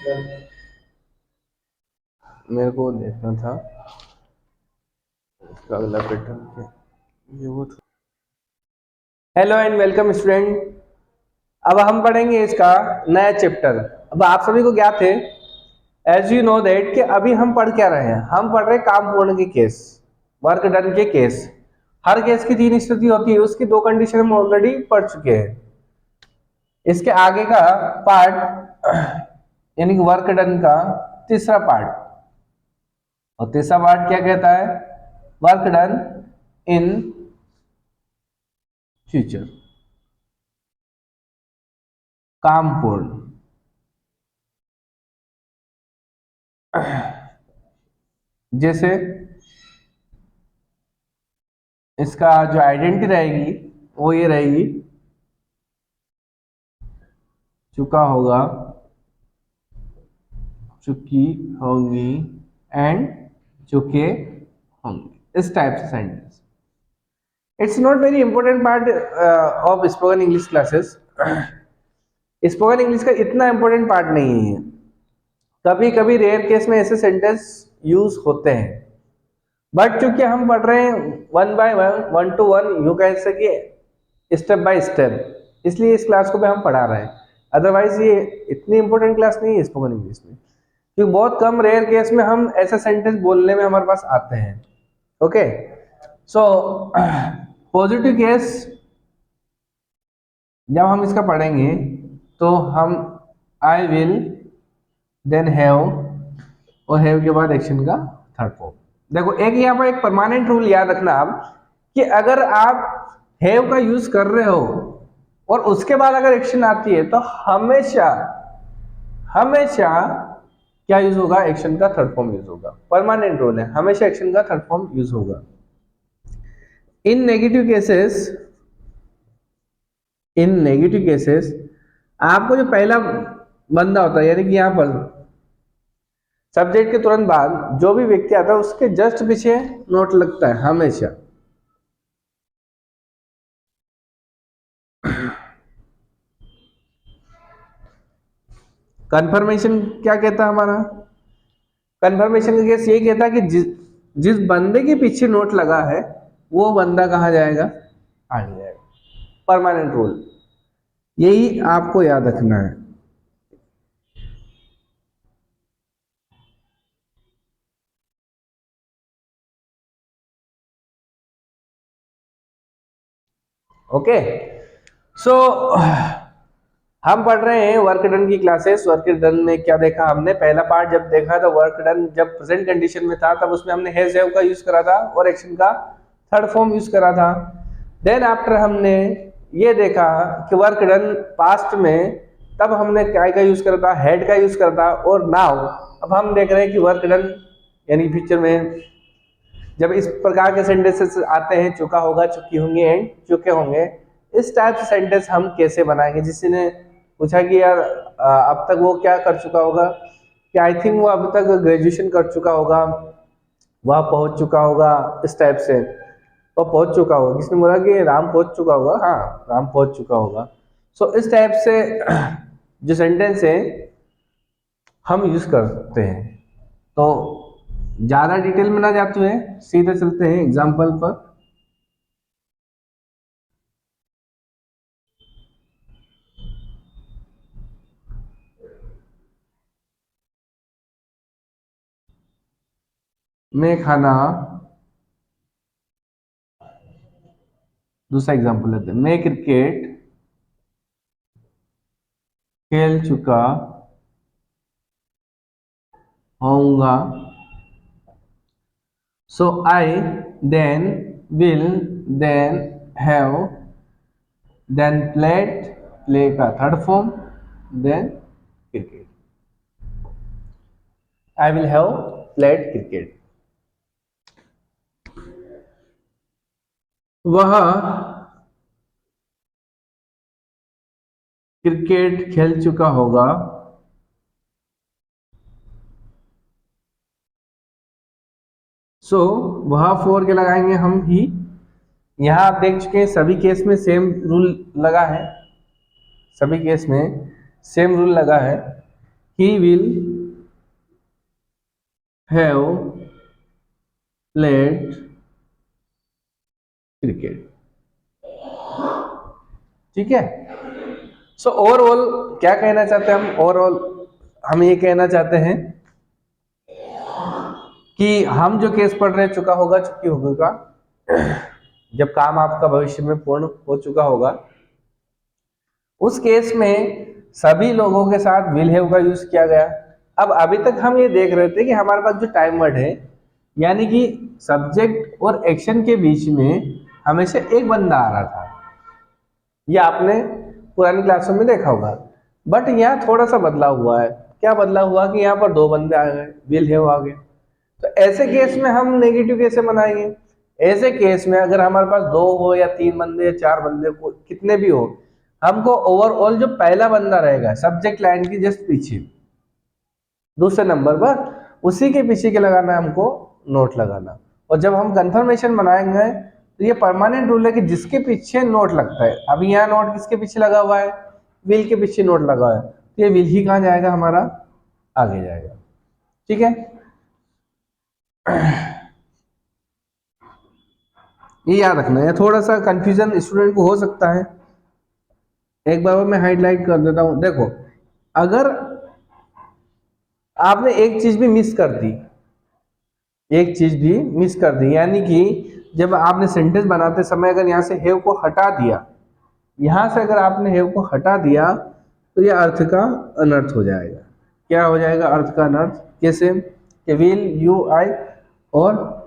मेरे को देखना था इसका अगला पैटर्न क्या ये वो था। Hello and welcome student. अब हम पढ़ेंगे इसका नया चैप्टर। अब आप सभी को ज्ञात है एज यू नो दैट कि अभी हम पढ़ क्या रहे हैं। हम पढ़ रहे काम पूर्ण के केस, वर्क डन के केस। हर केस की तीन स्थिति होती है, उसकी दो कंडीशन हम ऑलरेडी पढ़ चुके हैं। इसके आगे का पार्ट यानी कि वर्क डन का तीसरा पार्ट, और तीसरा पार्ट क्या कहता है? वर्क डन इन फ्यूचर, काम पूर्ण। जैसे इसका जो आइडेंटिटी रहेगी वो ये रहेगी, चुका होगा, चुकी होंगी एंड चुके होंगे, इस टाइप से sentence. It's not very important part of spoken English classes. Spoken English का इतना इंपॉर्टेंट पार्ट नहीं है। कभी कभी रेयर केस में ऐसे सेंटेंस यूज होते हैं, बट चूंकि हम पढ़ रहे हैं one by one, one two one, you कह सके स्टेप बाय स्टेप, इसलिए इस क्लास को भी हम पढ़ा रहे हैं। अदरवाइज ये इतनी इंपॉर्टेंट क्लास नहीं है स्पोकन इंग्लिश में, क्योंकि बहुत कम रेयर केस में हम ऐसा सेंटेंस बोलने में हमारे पास आते हैं। ओके, सो पॉजिटिव केस जब हम इसका पढ़ेंगे तो हम आई विल, देन हैव, और हैव के बाद एक्शन का थर्ड फॉर्म। देखो एक यहाँ पर एक परमानेंट रूल याद रखना आप, कि अगर आप हैव का यूज कर रहे हो और उसके बाद अगर एक्शन आती है तो हमेशा हमेशा क्या यूज होगा? एक्शन का थर्ड फॉर्म यूज होगा। परमानेंट रूल है, हमेशा एक्शन का थर्ड फॉर्म यूज होगा। इन नेगेटिव केसेस, इन नेगेटिव केसेस आपको जो पहला बंदा होता है, यानी कि यहां पर सब्जेक्ट के तुरंत बाद जो भी व्यक्ति आता है उसके जस्ट पीछे नोट लगता है हमेशा। कंफर्मेशन क्या कहता है हमारा? कंफर्मेशन का केस ये कहता है कि जिस बंदे के पीछे नोट लगा है वो बंदा कहाँ जाएगा? आगे जाएगा। परमानेंट रूल, यही आपको याद रखना है। ओके, सो हम पढ़ रहे हैं वर्क डन की क्लासेस। वर्क डन में क्या देखा हमने? पहला पार्ट जब देखा तो वर्क डन जब प्रेजेंट कंडीशन में था तब उसमें हमने हैज हैव का यूज करा था और एक्शन का थर्ड फॉर्म यूज करा था। देन आफ्टर हमने ये देखा कि वर्क डन पास्ट में, तब हमने क्या का यूज करा था? हैड का यूज करा था। और नाउ अब हम देख रहे हैं कि वर्क डन यानी फ्यूचर में जब इस प्रकार के सेंटेंसेस आते हैं, चुका होगा, चुकी होंगी एंड चुके होंगे, इस टाइप से सेंटेंस हम कैसे बनाएंगे? जिसने ने पूछा कि यार अब तक वो क्या कर चुका होगा, कि आई थिंक वो अब तक ग्रेजुएशन कर चुका होगा, वह पहुंच चुका होगा, इस टाइप से। वो पहुंच चुका होगा, किसने बोला कि राम पहुंच चुका होगा? हाँ, राम पहुंच चुका होगा। सो इस टाइप से जो सेंटेंस है हम यूज करते हैं। तो ज्यादा डिटेल में ना जाते हुए सीधे चलते हैं एग्जाम्पल पर। मैं खाना, दूसरा एग्जाम्पल लेते हैं, मैं क्रिकेट खेल चुका होऊंगा। So I, then will, then have, then played, play का third form, then cricket. I will have played cricket. वह क्रिकेट खेल चुका होगा। सो वह फोर के लगाएंगे हम ही। यहां आप देख चुके हैं सभी केस में सेम रूल लगा है, सभी केस में सेम रूल लगा है he will have played cricket. ठीक है। सो ओवरऑल क्या कहना चाहते हैं हम? ओवरऑल हम ये कहना चाहते हैं कि हम जो केस पढ़ रहे चुका होगा चुकी होगा, जब काम आपका भविष्य में पूर्ण हो चुका होगा, उस केस में सभी लोगों के साथ विल हैव का यूज किया गया। अब अभी तक हम ये देख रहे थे कि हमारे पास जो टाइम वर्ड है, यानी कि सब्जेक्ट और एक्शन के बीच में हमेशा एक बंदा आ रहा था, ये आपने पुरानी क्लासों में देखा होगा। बट यहाँ थोड़ा सा बदलाव हुआ है। क्या बदलाव हुआ कि यहाँ पर दो बंदे आ गए, विल हैव आ गए। तो ऐसे केस में हम नेगेटिव कैसे बनाएंगे? ऐसे केस में अगर हमारे पास दो हो या तीन बंदे या चार बंदे को कितने भी हो, हमको ओवरऑल जो पहला बंदा रहेगा सब्जेक्ट लाइन की जस्ट पीछे दूसरे नंबर पर, उसी के पीछे के लगाना है हमको नोट लगाना। और जब हम कंफर्मेशन बनाएंगे तो ये परमानेंट रूल है कि जिसके पीछे नोट लगता है, अभी यहाँ नोट किसके पीछे लगा हुआ है? विल के पीछे नोट लगा हुआ है, तो ये विल ही कहाँ जाएगा? हमारा आगे जाएगा। ठीक है, ये याद रखना है। थोड़ा सा कंफ्यूजन स्टूडेंट को हो सकता है, एक बार मैं हाईलाइट कर देता हूं। देखो, अगर आपने एक चीज भी मिस कर दी, एक चीज भी मिस कर दी, यानी कि जब आपने सेंटेंस बनाते समय अगर यहां से हैव को हटा दिया, यहां से अगर आपने हैव को हटा दिया, तो यह अर्थ का अनर्थ हो जाएगा। क्या हो जाएगा अर्थ का अनर्थ? कैसे कि विल, यू, आई और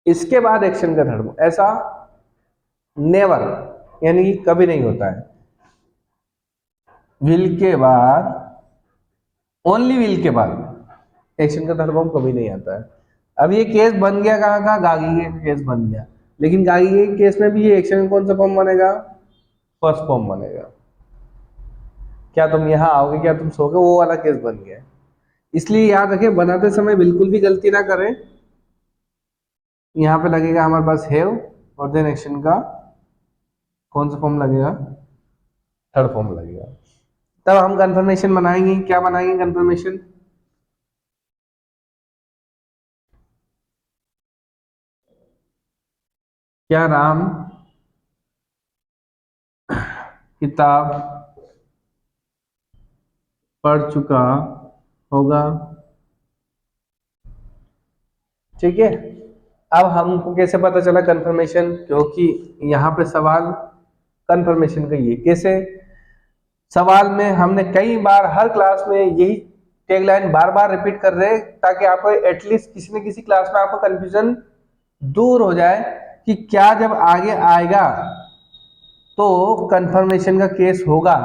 इसके बाद एक्शन का धर्म, ऐसा नेवर, यानी कि कभी नहीं होता है। विल के बाद, ओनली विल के बाद एक्शन का धर्म कभी नहीं आता है। अब ये केस बन गया कहाँ का? गागी का केस बन गया। लेकिन गागी के केस में भी ये एक्शन कौन सा फॉर्म बनेगा? फर्स्ट फॉर्म बनेगा। क्या तुम यहाँ आओगे, क्या तुम सोगे, वो वाला केस बन गया। इसलिए याद रखें, बनाते समय बिल्कुल भी गलती ना करें। यहाँ पे लगेगा हमारे पास हैव और देन एक्शन का कौन सा फॉर्म लगेगा? थर्ड फॉर्म लगेगा। तब हम कंफर्मेशन बनाएंगे। क्या बनाएंगे कंफर्मेशन? क्या राम किताब पढ़ चुका होगा? ठीक है। अब हमको कैसे पता चला कंफर्मेशन? क्योंकि यहाँ पे सवाल कंफर्मेशन का ये कैसे, सवाल में हमने कई बार हर क्लास में यही टैगलाइन बार बार रिपीट कर रहे हैं, ताकि आपको एटलीस्ट किसी न किसी क्लास में आपको कंफ्यूजन दूर हो जाए कि क्या जब आगे आएगा तो कंफर्मेशन का केस होगा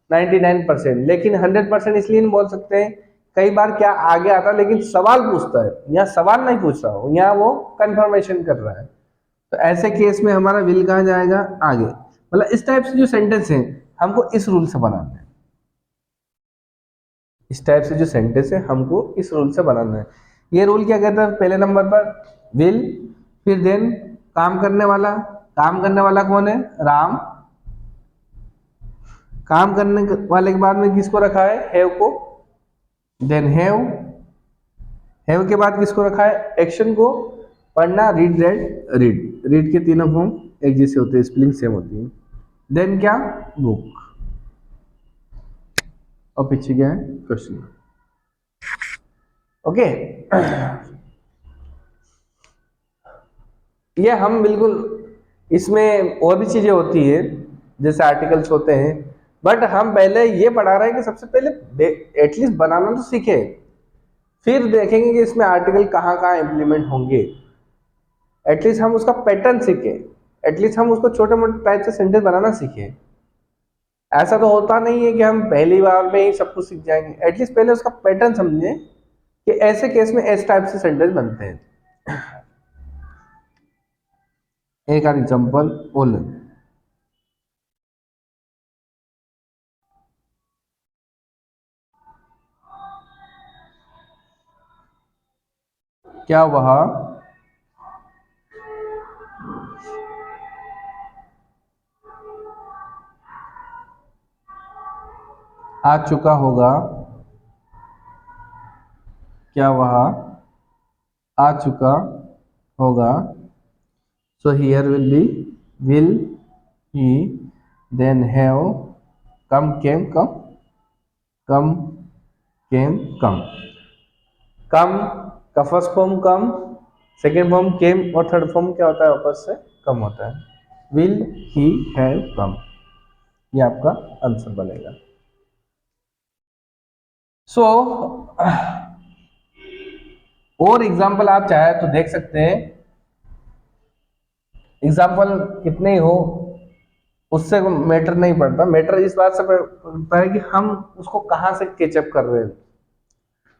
99%, लेकिन 100% इसलिए नहीं बोल सकते हैं। कई बार क्या आगे आता है लेकिन सवाल पूछता है, यहाँ सवाल नहीं पूछ रहा हो, यहाँ वो कंफर्मेशन कर रहा है। तो ऐसे केस में हमारा विल कहाँ जाएगा? आगे। मतलब इस टाइप से जो सेंटेंस है हमको इस रूल से बनाना है। इस टाइप से जो सेंटेंस है हमको इस रूल से बनाना है। ये रूल क्या कहता है? पहले नंबर पर विल, फिर देन काम करने वाला। काम करने वाला कौन है? राम। काम करने वाले के बाद में किसको रखा है? हैव को। देन हैव के बाद किसको रखा है? एक्शन को। पढ़ना, रीड, रेड, रीड। रीड के तीनों फॉर्म एक जैसे होते हैं, स्पेलिंग सेम होती है। देन क्या? बुक। और पीछे क्या है? क्वेश्चन। ओके। ये हम बिल्कुल, इसमें और भी चीजें होती है जैसे आर्टिकल्स होते हैं, बट हम पहले ये पढ़ा रहे हैं कि सबसे पहले एटलीस्ट बनाना तो सीखे, फिर देखेंगे कि इसमें आर्टिकल कहाँ कहाँ इंप्लीमेंट होंगे। एटलीस्ट हम उसका पैटर्न सीखे, एटलीस्ट हम उसको छोटे मोटे टाइप से सेंटेंस बनाना सीखे। ऐसा तो होता नहीं है कि हम पहली बार में ही सब कुछ सीख जाएंगे। एटलीस्ट पहले उसका पैटर्न समझे कि ऐसे केस में इस टाइप से सेंटेंस बनते हैं। एक आध एग्जाम्पल बोल। क्या वह आ चुका होगा, क्या वह आ चुका होगा। So here will be will he then have come came come come came come. Come का first form come, second form came और थर्ड फॉर्म क्या होता है वापस से कम होता है। विल ही हैव कम, ये आपका आंसर बनेगा। सो और एग्जाम्पल आप चाहे तो देख सकते हैं, एग्जाम्पल कितने ही हो उससे मैटर नहीं पड़ता, मैटर इस बात से पड़ता है कि हम उसको कहाँ से कैचअप कर रहे हैं,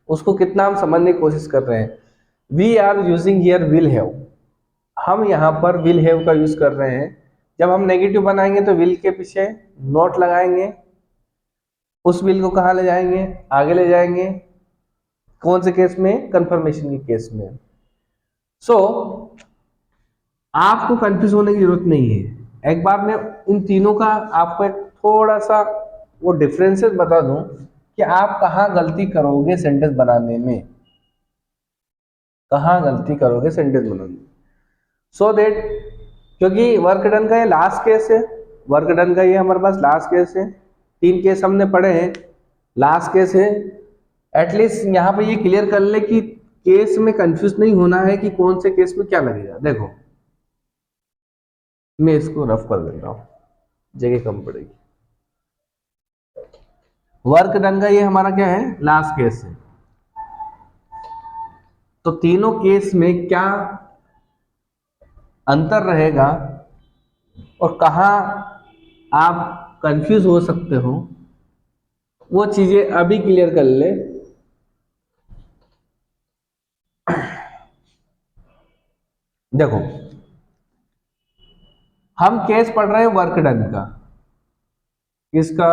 उसको कितना हम समझने की कोशिश कर रहे हैं। We are using here will have, हम यहाँ पर विल हैव का यूज कर रहे हैं। जब हम नेगेटिव बनाएंगे तो विल के पीछे नॉट लगाएंगे, उस विल को कहाँ ले जाएंगे, आगे ले जाएंगे, कौन से केस में, कंफर्मेशन के केस में। सो आपको कंफ्यूज होने की जरूरत नहीं है। एक बार मैं इन तीनों का आपको एक थोड़ा सा वो डिफरेंसेस बता दूं कि आप कहाँ गलती करोगे सेंटेंस बनाने में, कहाँ गलती करोगे सेंटेंस बनाने में। सो दैट, क्योंकि वर्क डन का ये लास्ट केस है, वर्क डन का ये हमारे पास लास्ट केस है, 3 केस हमने पढ़े हैं, लास्ट केस है। एटलीस्ट यहाँ पे ये क्लियर कर ले कि केस में कंफ्यूज नहीं होना है कि कौन से केस में क्या लगेगा। देखो मैं इसको रफ कर देता हूँ, जगह कम पड़ेगी। वर्क डन का ये हमारा क्या है, लास्ट केस है। तो तीनों केस में क्या अंतर रहेगा और कहाँ आप कंफ्यूज हो सकते हो, वो चीजें अभी क्लियर कर ले। देखो हम केस पढ़ रहे हैं वर्क डन का, किसका,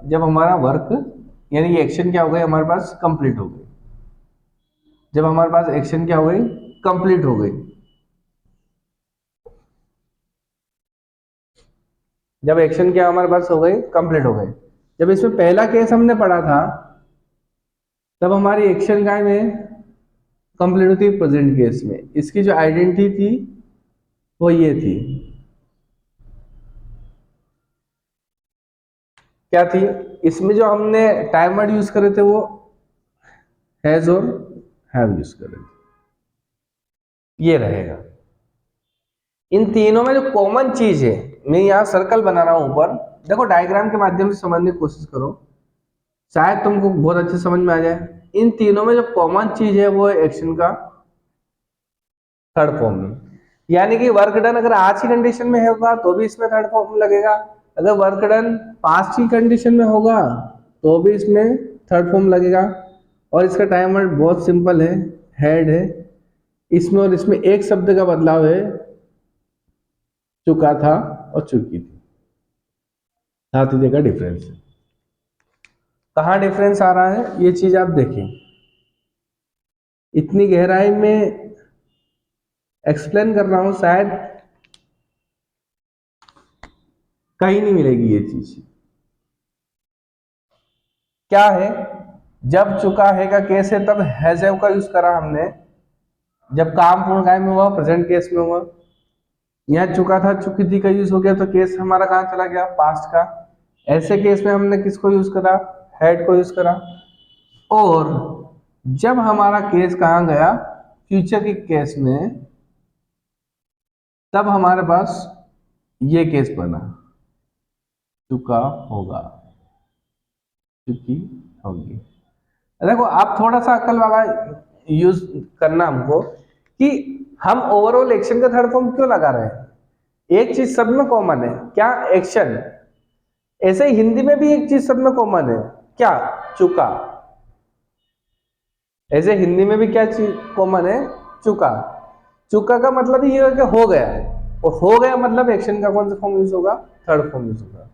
जब हमारा वर्क यानी एक्शन क्या हो गई हमारे पास, कंप्लीट हो गई। जब हमारे पास एक्शन क्या हो गई, कंप्लीट हो गई। जब एक्शन क्या हमारे पास हो गई, कंप्लीट हो गई। जब इसमें पहला केस हमने पढ़ा था तब हमारी एक्शन काय में कंप्लीट होती है, प्रेजेंट केस में। इसकी जो आइडेंटिटी थी वो ये थी, क्या थी, इसमें जो हमने टाइम वर्ड यूज करे थे वो हैज और हैव यूज करे थे, ये रहेगा। इन तीनों में जो कॉमन चीज है, मैं यहाँ सर्कल बना रहा हूं ऊपर, देखो डायग्राम के माध्यम से समझने की कोशिश करो, शायद तुमको बहुत अच्छे समझ में आ जाए। इन तीनों में जो कॉमन चीज है वो है एक्शन का थर्ड फॉर्म में। यानी कि वर्क डन अगर आज की कंडीशन में होगा तो भी इसमें थर्ड फॉर्म लगेगा, अगर वर्क डन पास्ट की कंडीशन में होगा तो भी इसमें थर्ड फॉर्म लगेगा। और इसका टाइम वर्ड बहुत सिंपल है, हैड है। इसमें और इसमें एक शब्द का बदलाव है, चुका था और चुकी थी, साथ ही का डिफरेंस है। कहाँ डिफरेंस आ रहा है ये चीज आप देखें, इतनी गहराई में एक्सप्लेन कर रहा हूं, शायद कहीं नहीं मिलेगी ये चीज। क्या है, जब चुका है का केस है तब हैज हैव का यूज करा हमने, जब काम पूर्ण काल में हुआ प्रेजेंट केस में हुआ। यहाँ चुका था चुकी थी का यूज हो गया तो केस हमारा कहाँ चला गया, पास्ट का। ऐसे केस में हमने किसको यूज करा, हैड को यूज करा। और जब हमारा केस कहाँ गया, फ्यूचर के केस में, तब हमारे पास ये केस बना, चुका होगा, चुकी होगी। देखो आप थोड़ा सा अकल वाला यूज करना हमको कि हम ओवरऑल एक्शन का थर्ड फॉर्म क्यों लगा रहे हैं। एक चीज सब में कॉमन है, क्या, एक्शन। ऐसे ही हिंदी में भी एक चीज सब में कॉमन है, क्या, चुका। ऐसे हिंदी में भी क्या चीज कॉमन है, चुका। चुका का मतलब ये है कि हो गया, और हो गया मतलब एक्शन का कौन सा फॉर्म यूज होगा, थर्ड फॉर्म यूज होगा।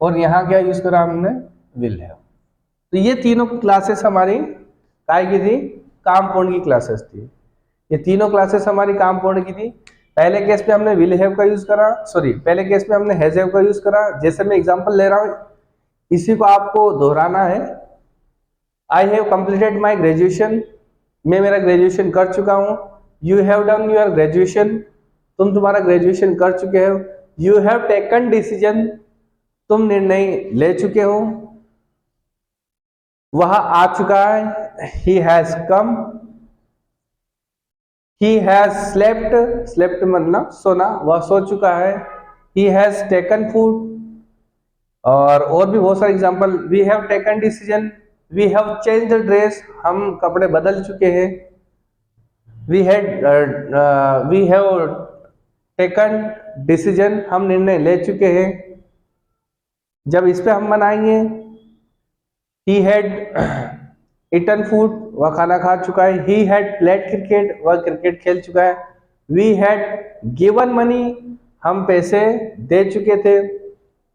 और यहां क्या यूज करा हमने, विल हैव। तो ये तीनों क्लासेस हमारी काय की थी, काम पूर्ण की क्लासेस थी। ये तीनों क्लासेस हमारी काम पूर्ण की थी। पहले केस में हमने विल हैव का यूज करा, सॉरी पहले केस में हमने हैज हैव का यूज करा। जैसे मैं एग्जांपल ले रहा हूं, इसी को आपको दोहराना है। I have completed my graduation, मैं मेरा ग्रेजुएशन कर चुका हूं। You have done your graduation, तुम तुम्हारा ग्रेजुएशन कर चुके हो। यू हैव टेकन डिसीजन, तुम निर्णय ले चुके हो। वह आ चुका है, he has come. He has slept, slept मतलब सोना, वह सो चुका है। ही हैज टेकन फूड, और भी बहुत सारे example. We have taken decision, we have change the dress, हम कपड़े बदल चुके हैं। वी हैव टेकन डिसीजन, हम निर्णय ले चुके हैं। जब इस पे हम बनाएंगे, ही हैड ईटन फूड, वह खाना खा चुका है। ही हैड प्लेड क्रिकेट, वह क्रिकेट खेल चुका है। वी हैड गिवन मनी, हम पैसे दे चुके थे।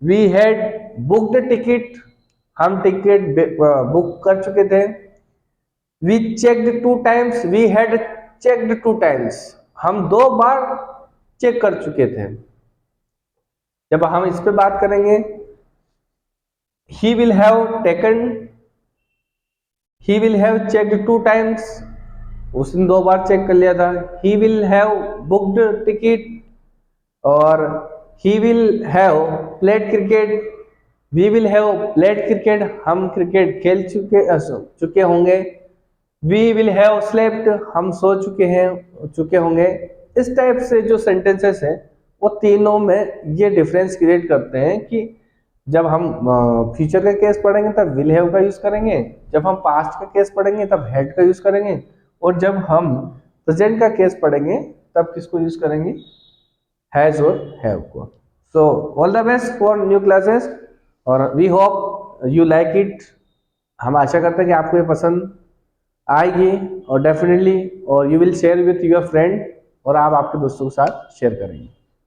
वी हैड बुक्ड टिकट, हम टिकट बुक कर चुके थे। We checked 2 times, we had checked 2 times, हम 2 बार चेक कर चुके थे। जब हम इस पे बात करेंगे, he will have taken, he will have checked 2 times, उसने 2 बार चेक कर लिया था। he will have booked ticket, और he will have played cricket, we will have played cricket, हम क्रिकेट खेल चुके होंगे। we will have slept, हम सो चुके होंगे। इस टाइप से जो सेंटेंसेस है वो तीनों में ये डिफरेंस क्रिएट करते हैं कि जब हम फ्यूचर का केस पढ़ेंगे तब विल हैव का यूज करेंगे, जब हम पास्ट का केस पढ़ेंगे तब हैड का यूज करेंगे, और जब हम प्रेजेंट का केस पढ़ेंगे तब किसको यूज करेंगे, हैज और हैव को। So all the best for new classes, और we hope you like it. हम आशा करते हैं कि आपको ये पसंद आएगी, और डेफिनेटली, और you will share with your friend, और आप आपके दोस्तों के साथ शेयर करेंगे।